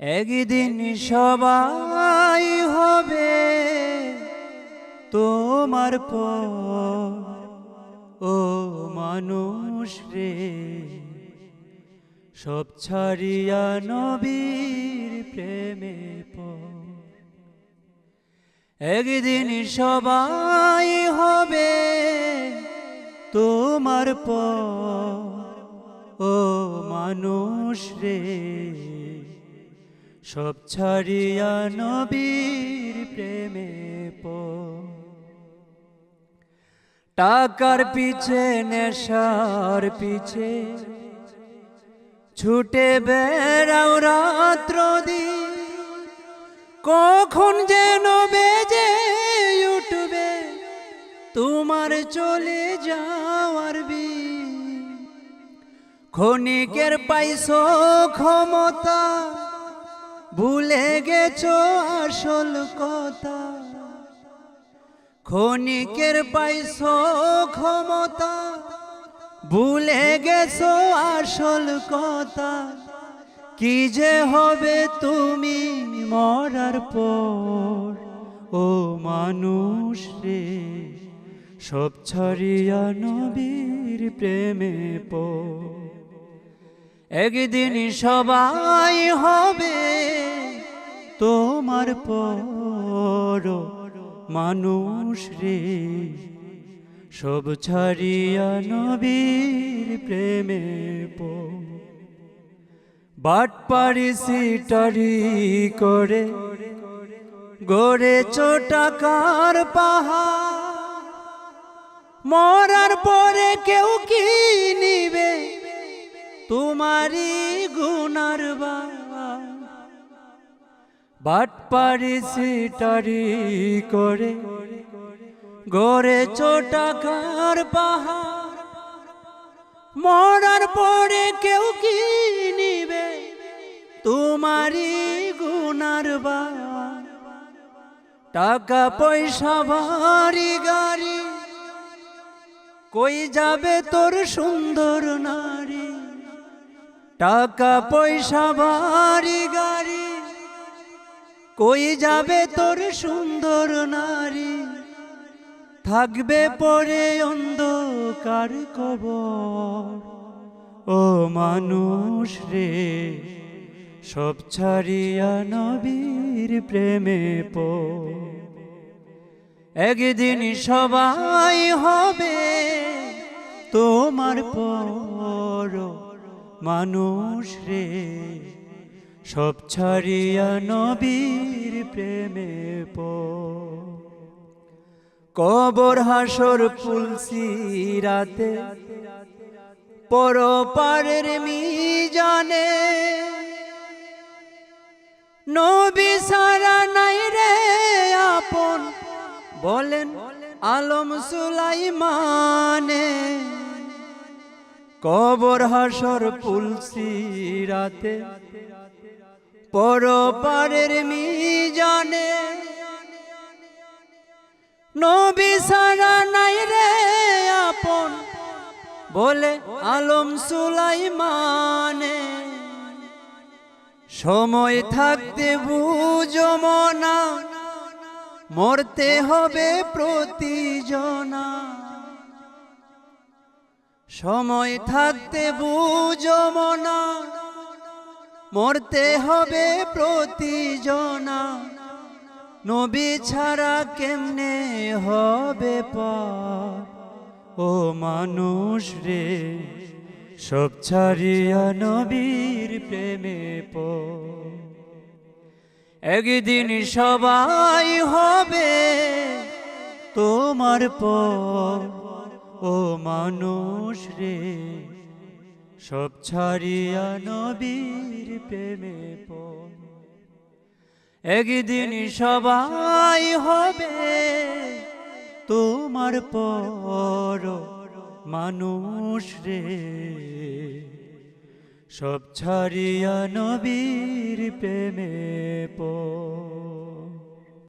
একদিন সবাই হবে তোমার পর, ও মানুষ রে, সব ছাড়িয়া নবীর প্রেমে পর। একদিন সবাই হবে তোমার পর, ও মানুষ রে, সব ছাড়িয়া নবীর প্রেমে পর। টাকার পিছে নেশার পিছে ছুটে বেড়াও রাত্র দিন, কখন যেন বেজে উঠবে তোমার চলে যাওয়ার বিন। ক্ষণিকের পাইছো ক্ষমতা, ভুলে গেছো আসল কথা। ক্ষণিকের পাইছো ক্ষমতা, ভুলে গেছো আসল কথা। কি যে হবে তুমি মরার পর, ও মানুষ রে, সব ছাড়িয়া নবীর প্রেমে পর। একদিন সবাই হবে তোমার পর, মানুষ রে, সব ছাড়িয়া নবীর প্রেমে পর। বাটপাড়ি সিটারি করে গড়েছো টাকার পাহাড়, মরার পরে কেউ কি নিবে তোমারই গুনার ভার। বাটপাড়ি সিটারি করে গড়েছো টাকার পাহাড়, মরার পরে কেউ কি নিবে তোমারই গুনার ভার। টাকা পয়সা ভারী গাড়ি, কই যাবে তোর সুন্দর নারী। টাকা পয়সা ভারী গাড়ি, কই যাবে তোর সুন্দর নারী। থাকবে পরে অন্ধকার কবর, ও মানুষ রে, সব ছাড়িয়া নবীর প্রেমে পর। একদিন সবাই হবে তোমার পর, মানুষ রে, সব ছাড়িয়া নবীর প্রেমে পর। কবর হাসর পুলসিরাতে পরপারের মিজানে, নবী সারা নাই রে আপন, বলেন আলম সুলাইমানে। কবর হাসর পুলসিরাতে পরপারের মিজানে, নবী সারা নাই রে আপন, বলে আলম সুলাইমানে। সময় থাকতে বুঝো মনা, মরতে হবে প্রতিজনা। সময় থাকতে বুঝো মনা, মরতে হবে প্রতিজনা। নবী ছাড়া কেমনে হবে পার, ও মানুষ রে, সব ছাড়িয়া নবীর প্রেমে পর। একদিন সবাই হবে তোমার পর, ও মানুষ রে, সব ছাড়িয়া নবীর প্রেমে পর। একদিন সবাই হবে তোমার পর, মানুষ রে, সব ছাড়িয়া নবীর প্রেমে পর।